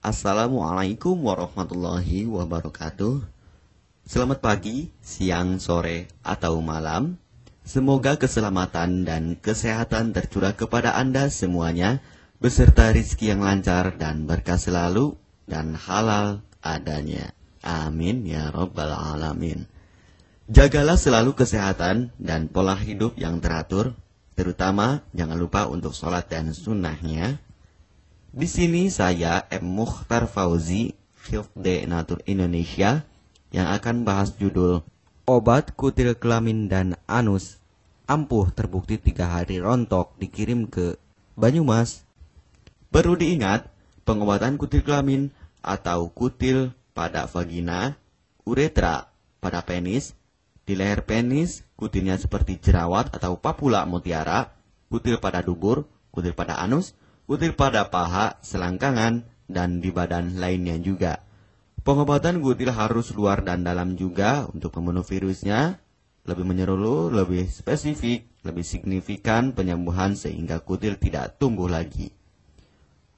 Assalamualaikum warahmatullahi wabarakatuh. Selamat pagi, siang, sore, atau malam. Semoga keselamatan dan kesehatan tercurah kepada Anda semuanya, beserta rizki yang lancar dan berkah selalu, dan halal adanya. Amin ya rabbal alamin. Jagalah selalu kesehatan dan pola hidup yang teratur, terutama jangan lupa untuk sholat dan sunnahnya. Di sini saya M. Mukhtar Fauzi, Hifdz Natur Indonesia, yang akan bahas judul Obat Kutil Kelamin dan Anus ampuh terbukti 3 hari rontok dikirim ke Banyumas. Perlu diingat, pengobatan kutil kelamin atau kutil pada vagina, uretra pada penis, di leher penis, kutilnya seperti jerawat atau papula mutiara, kutil pada dubur, kutil pada anus, kutil pada paha, selangkangan, dan di badan lainnya juga. Pengobatan kutil harus luar dan dalam juga untuk membunuh virusnya, lebih menyeluruh, lebih spesifik, lebih signifikan penyembuhan sehingga kutil tidak tumbuh lagi.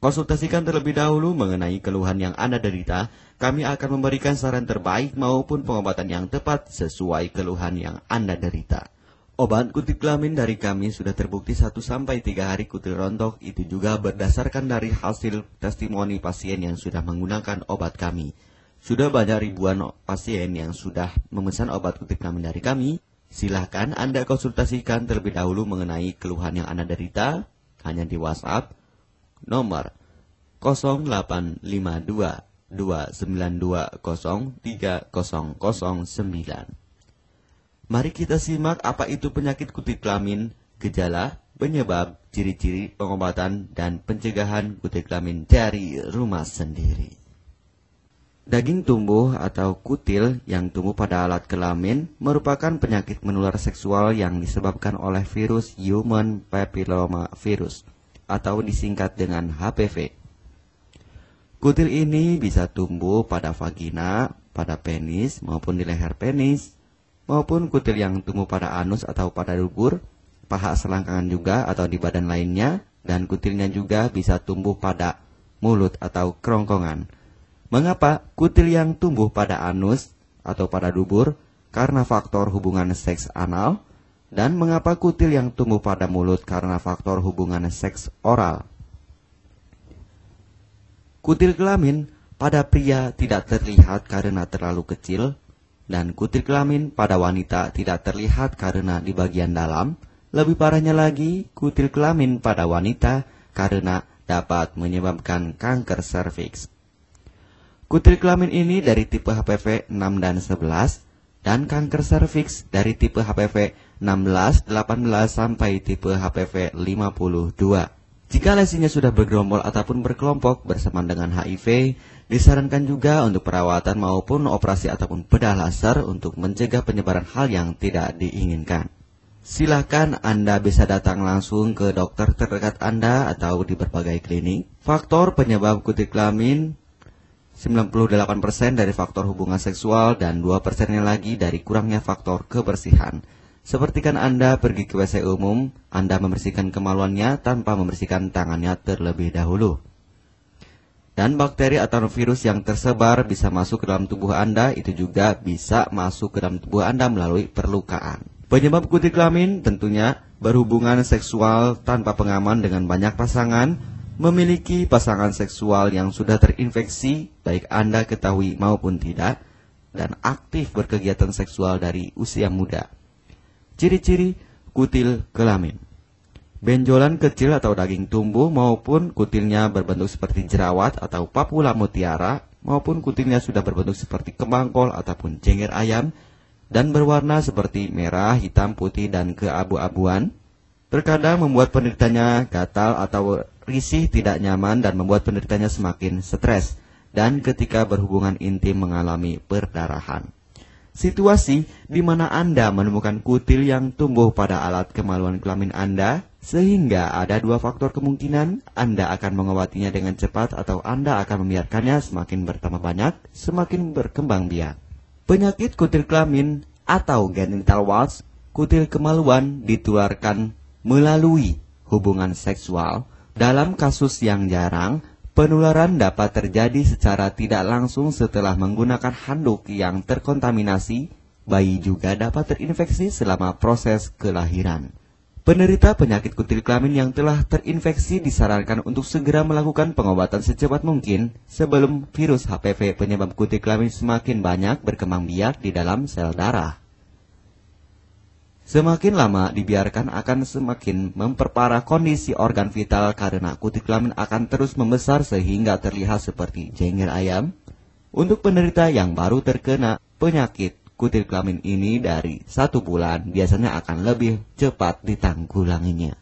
Konsultasikan terlebih dahulu mengenai keluhan yang Anda derita, kami akan memberikan saran terbaik maupun pengobatan yang tepat sesuai keluhan yang Anda derita. Obat kutil kelamin dari kami sudah terbukti 1-3 hari kutil rontok, itu juga berdasarkan dari hasil testimoni pasien yang sudah menggunakan obat kami. Sudah banyak ribuan pasien yang sudah memesan obat kutil kelamin dari kami. Silahkan Anda konsultasikan terlebih dahulu mengenai keluhan yang Anda derita, hanya di WhatsApp nomor 0852 292 03009. Mari kita simak apa itu penyakit kutil kelamin, gejala, penyebab, ciri-ciri, pengobatan, dan pencegahan kutil kelamin dari rumah sendiri. Daging tumbuh atau kutil yang tumbuh pada alat kelamin merupakan penyakit menular seksual yang disebabkan oleh virus Human Papilloma Virus atau disingkat dengan HPV. Kutil ini bisa tumbuh pada vagina, pada penis maupun di leher penis, maupun kutil yang tumbuh pada anus atau pada dubur, paha selangkangan juga atau di badan lainnya, dan kutilnya juga bisa tumbuh pada mulut atau kerongkongan. Mengapa kutil yang tumbuh pada anus atau pada dubur? Karena faktor hubungan seks anal. Dan mengapa kutil yang tumbuh pada mulut? Karena faktor hubungan seks oral. Kutil kelamin pada pria tidak terlihat karena terlalu kecil, dan kutil kelamin pada wanita tidak terlihat karena di bagian dalam. Lebih parahnya lagi, kutil kelamin pada wanita karena dapat menyebabkan kanker serviks. Kutil kelamin ini dari tipe HPV 6 dan 11, dan kanker serviks dari tipe HPV 16, 18, sampai tipe HPV 52. Jika lesinya sudah bergerombol ataupun berkelompok bersama dengan HIV, disarankan juga untuk perawatan maupun operasi ataupun bedah laser untuk mencegah penyebaran hal yang tidak diinginkan. Silakan Anda bisa datang langsung ke dokter terdekat Anda atau di berbagai klinik. Faktor penyebab kutil kelamin 98% dari faktor hubungan seksual dan 2%-nya lagi dari kurangnya faktor kebersihan. Sepertikan Anda pergi ke WC umum, Anda membersihkan kemaluannya tanpa membersihkan tangannya terlebih dahulu. Dan bakteri atau virus yang tersebar bisa masuk ke dalam tubuh Anda, itu juga bisa masuk ke dalam tubuh Anda melalui perlukaan. Penyebab kutil kelamin tentunya berhubungan seksual tanpa pengaman dengan banyak pasangan, memiliki pasangan seksual yang sudah terinfeksi, baik Anda ketahui maupun tidak, dan aktif berkegiatan seksual dari usia muda. Ciri-ciri kutil kelamin: benjolan kecil atau daging tumbuh maupun kutilnya berbentuk seperti jerawat atau papula mutiara, maupun kutilnya sudah berbentuk seperti kembang kol ataupun cengir ayam, dan berwarna seperti merah, hitam, putih, dan keabu-abuan. Terkadang membuat penderitanya gatal atau risih, tidak nyaman, dan membuat penderitanya semakin stres, dan ketika berhubungan intim mengalami perdarahan. Situasi di mana Anda menemukan kutil yang tumbuh pada alat kemaluan kelamin Anda, sehingga ada 2 faktor kemungkinan: Anda akan mengobatinya dengan cepat atau Anda akan membiarkannya semakin bertambah banyak, semakin berkembang biak. Penyakit kutil kelamin atau genital warts, kutil kemaluan, ditularkan melalui hubungan seksual. Dalam kasus yang jarang, Penularan dapat terjadi secara tidak langsung setelah menggunakan handuk yang terkontaminasi. Bayi juga dapat terinfeksi selama proses kelahiran. Penderita penyakit kutil kelamin yang telah terinfeksi disarankan untuk segera melakukan pengobatan secepat mungkin sebelum virus HPV penyebab kutil kelamin semakin banyak berkembang biak di dalam sel darah. Semakin lama dibiarkan akan semakin memperparah kondisi organ vital karena kutil kelamin akan terus membesar sehingga terlihat seperti jengger ayam. Untuk penderita yang baru terkena penyakit kutil kelamin ini dari 1 bulan biasanya akan lebih cepat ditanggulanginya.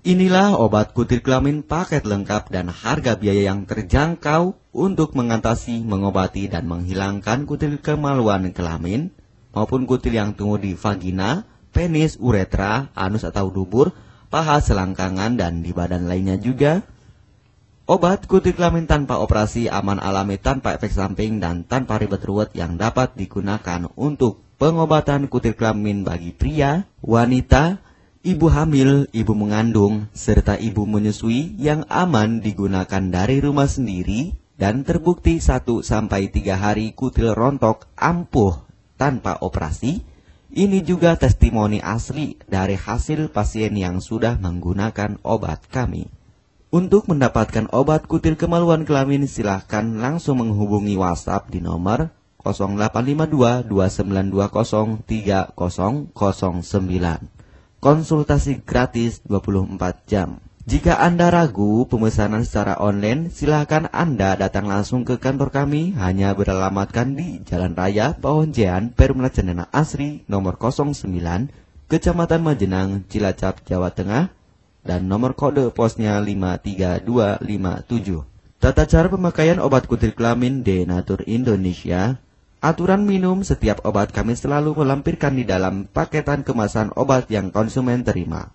Inilah obat kutil kelamin paket lengkap dan harga biaya yang terjangkau untuk mengatasi, mengobati, dan menghilangkan kutil kemaluan kelamin maupun kutil yang tumbuh di vagina, penis, uretra, anus atau dubur, paha, selangkangan, dan di badan lainnya juga. Obat kutil kelamin tanpa operasi, aman alami, tanpa efek samping, dan tanpa ribet ruwet yang dapat digunakan untuk pengobatan kutil kelamin bagi pria, wanita, ibu hamil, ibu mengandung, serta ibu menyusui yang aman digunakan dari rumah sendiri dan terbukti 1-3 hari kutil rontok ampuh tanpa operasi. Ini juga testimoni asli dari hasil pasien yang sudah menggunakan obat kami. Untuk mendapatkan obat kutil kemaluan kelamin, silahkan langsung menghubungi WhatsApp di nomor 0852 2920 3009. Konsultasi gratis 24 jam. Jika Anda ragu pemesanan secara online, silahkan Anda datang langsung ke kantor kami, hanya beralamatkan di Jalan Raya Pahonjean, Perumna Cendana Asri, nomor 09, Kecamatan Majenang, Cilacap, Jawa Tengah, dan nomor kode posnya 53257. Tata cara pemakaian obat kutil kelamin Denatur Indonesia. Aturan minum setiap obat kami selalu melampirkan di dalam paketan kemasan obat yang konsumen terima.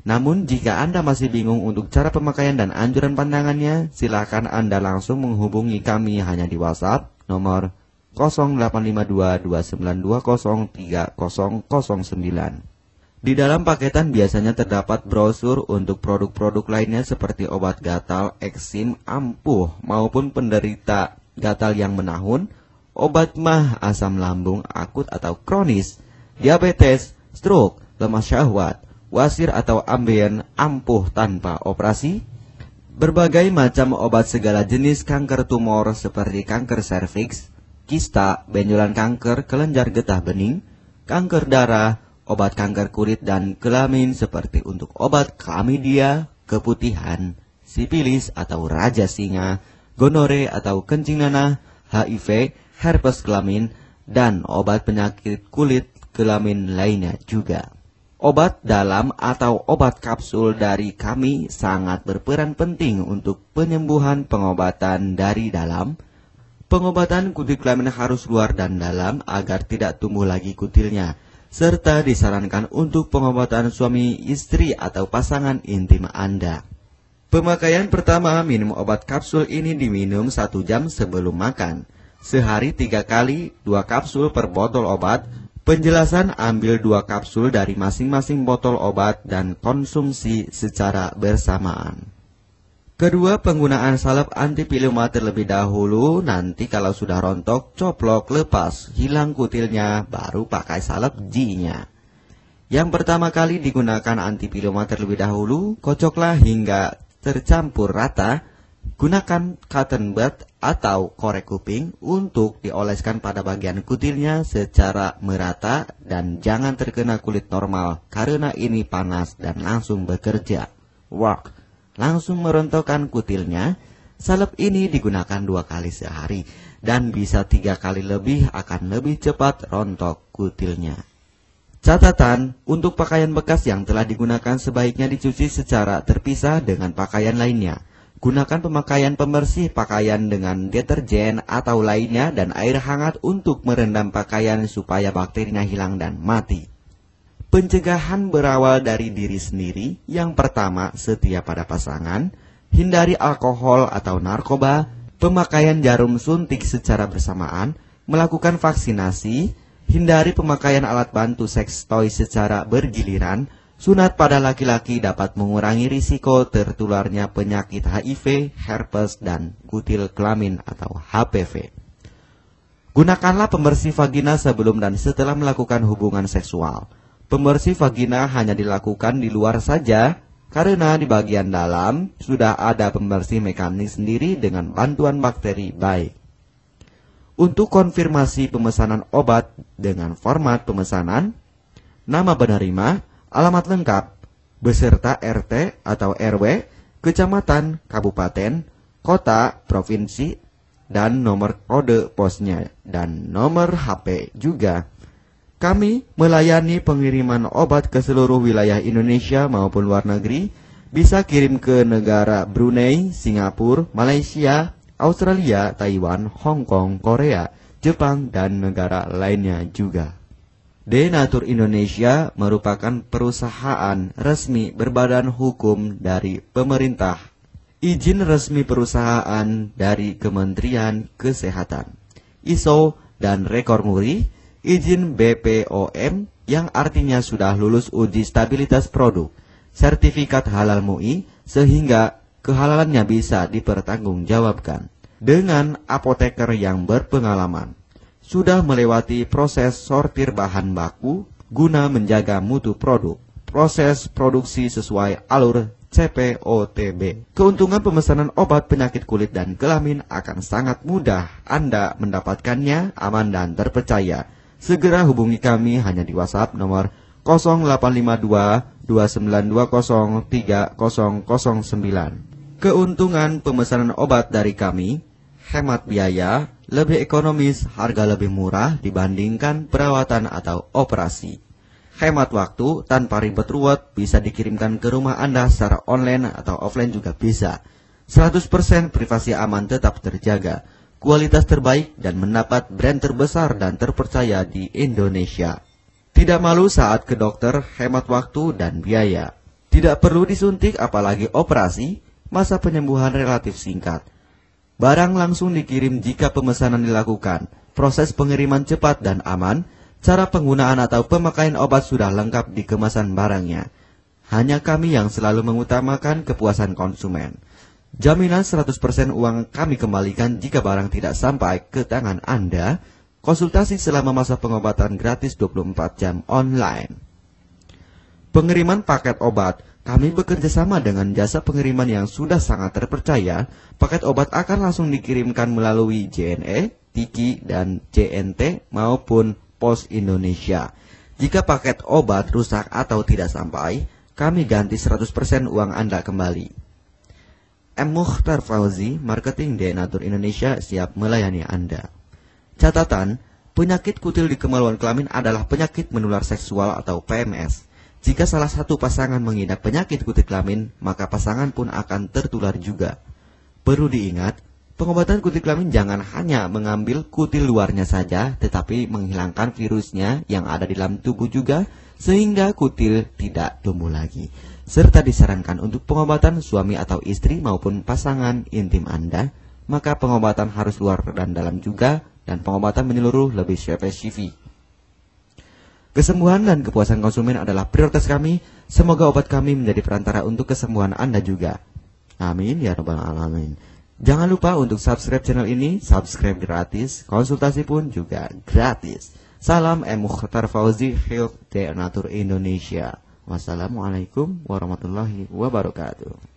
Namun jika Anda masih bingung untuk cara pemakaian dan anjuran pandangannya, silakan Anda langsung menghubungi kami hanya di WhatsApp nomor 0852 2920 3009. Di dalam paketan biasanya terdapat brosur untuk produk-produk lainnya seperti obat gatal, eksim, ampuh, maupun penderita gatal yang menahun, obat mah, asam lambung akut atau kronis, diabetes, stroke, lemah syahwat, wasir atau ambien, ampuh tanpa operasi, berbagai macam obat segala jenis kanker tumor seperti kanker serviks, kista, benjolan kanker, kelenjar getah bening, kanker darah, obat kanker kulit dan kelamin seperti untuk obat klamidia, keputihan, sipilis atau raja singa, gonore atau kencing nanah, HIV, herpes kelamin, dan obat penyakit kulit kelamin lainnya juga. Obat dalam atau obat kapsul dari kami sangat berperan penting untuk penyembuhan pengobatan dari dalam. Pengobatan kutil kelamin harus luar dan dalam agar tidak tumbuh lagi kutilnya, serta disarankan untuk pengobatan suami, istri, atau pasangan intim Anda. Pemakaian pertama, minum obat kapsul ini diminum 1 jam sebelum makan. Sehari 3 kali, 2 kapsul per botol obat. Penjelasan, ambil 2 kapsul dari masing-masing botol obat dan konsumsi secara bersamaan. Kedua, penggunaan salep antipiluma terlebih dahulu, nanti kalau sudah rontok, coplok, lepas, hilang kutilnya, baru pakai salep G-nya. Yang pertama kali digunakan antipiluma terlebih dahulu, kocoklah hingga tercampur rata, gunakan cotton bud atau korek kuping untuk dioleskan pada bagian kutilnya secara merata dan jangan terkena kulit normal, karena ini panas dan langsung bekerja. Langsung merontokkan kutilnya. Salep ini digunakan 2 kali sehari dan bisa 3 kali lebih akan lebih cepat rontok kutilnya. Catatan, untuk pakaian bekas yang telah digunakan sebaiknya dicuci secara terpisah dengan pakaian lainnya. Gunakan pemakaian pembersih pakaian dengan deterjen atau lainnya dan air hangat untuk merendam pakaian supaya bakterinya hilang dan mati. Pencegahan berawal dari diri sendiri. Yang pertama, setia pada pasangan, hindari alkohol atau narkoba, pemakaian jarum suntik secara bersamaan, melakukan vaksinasi, hindari pemakaian alat bantu seks toy secara bergiliran, Sunat pada laki-laki dapat mengurangi risiko tertularnya penyakit HIV, herpes, dan kutil kelamin atau HPV. Gunakanlah pembersih vagina sebelum dan setelah melakukan hubungan seksual. Pembersih vagina hanya dilakukan di luar saja, karena di bagian dalam sudah ada pembersih mekanik sendiri dengan bantuan bakteri baik. Untuk konfirmasi pemesanan obat dengan format pemesanan, nama penerima, alamat lengkap, beserta RT atau RW, kecamatan, kabupaten, kota, provinsi, dan nomor kode posnya, dan nomor HP juga. Kami melayani pengiriman obat ke seluruh wilayah Indonesia maupun luar negeri, bisa kirim ke negara Brunei, Singapura, Malaysia, Australia, Taiwan, Hong Kong, Korea, Jepang, dan negara lainnya juga. Denatur Indonesia merupakan perusahaan resmi berbadan hukum dari pemerintah. Izin resmi perusahaan dari Kementerian Kesehatan, ISO dan rekor muri, izin BPOM yang artinya sudah lulus uji stabilitas produk, sertifikat halal MUI sehingga kehalalannya bisa dipertanggungjawabkan. Dengan apoteker yang berpengalaman, sudah melewati proses sortir bahan baku guna menjaga mutu produk, proses produksi sesuai alur CPOTB. Keuntungan pemesanan obat penyakit kulit dan kelamin akan sangat mudah. Anda mendapatkannya aman dan terpercaya. Segera hubungi kami hanya di WhatsApp nomor 0852 2920 3009. Keuntungan pemesanan obat dari kami, hemat biaya, lebih ekonomis, harga lebih murah dibandingkan perawatan atau operasi. Hemat waktu tanpa ribet ruwet, bisa dikirimkan ke rumah Anda secara online atau offline juga bisa. 100% privasi aman tetap terjaga, kualitas terbaik dan mendapat brand terbesar dan terpercaya di Indonesia. Tidak malu saat ke dokter, hemat waktu dan biaya. Tidak perlu disuntik apalagi operasi, masa penyembuhan relatif singkat. Barang langsung dikirim jika pemesanan dilakukan, proses pengiriman cepat dan aman. Cara penggunaan atau pemakaian obat sudah lengkap di kemasan barangnya. Hanya kami yang selalu mengutamakan kepuasan konsumen. Jaminan 100% uang kami kembalikan jika barang tidak sampai ke tangan Anda. Konsultasi selama masa pengobatan gratis 24 jam online. Pengiriman paket obat. Kami bekerja sama dengan jasa pengiriman yang sudah sangat terpercaya. Paket obat akan langsung dikirimkan melalui JNE, Tiki, dan JNT maupun Pos Indonesia. Jika paket obat rusak atau tidak sampai, kami ganti 100% uang Anda kembali. M. Mukhtar Fauzi, Marketing Denatur Indonesia, siap melayani Anda. Catatan, penyakit kutil di kemaluan kelamin adalah penyakit menular seksual atau PMS. Jika salah satu pasangan mengidap penyakit kutil kelamin, maka pasangan pun akan tertular juga. Perlu diingat, pengobatan kutil kelamin jangan hanya mengambil kutil luarnya saja, tetapi menghilangkan virusnya yang ada di dalam tubuh juga, sehingga kutil tidak tumbuh lagi. Serta disarankan untuk pengobatan suami atau istri maupun pasangan intim Anda, maka pengobatan harus luar dan dalam juga, dan pengobatan menyeluruh lebih spesifik. Kesembuhan dan kepuasan konsumen adalah prioritas kami. Semoga obat kami menjadi perantara untuk kesembuhan Anda juga. Amin ya rabbal alamin. Jangan lupa untuk subscribe channel ini, subscribe gratis, konsultasi pun juga gratis. Salam M. Mukhtar Fauzi, Health Denatur Indonesia. Wassalamualaikum warahmatullahi wabarakatuh.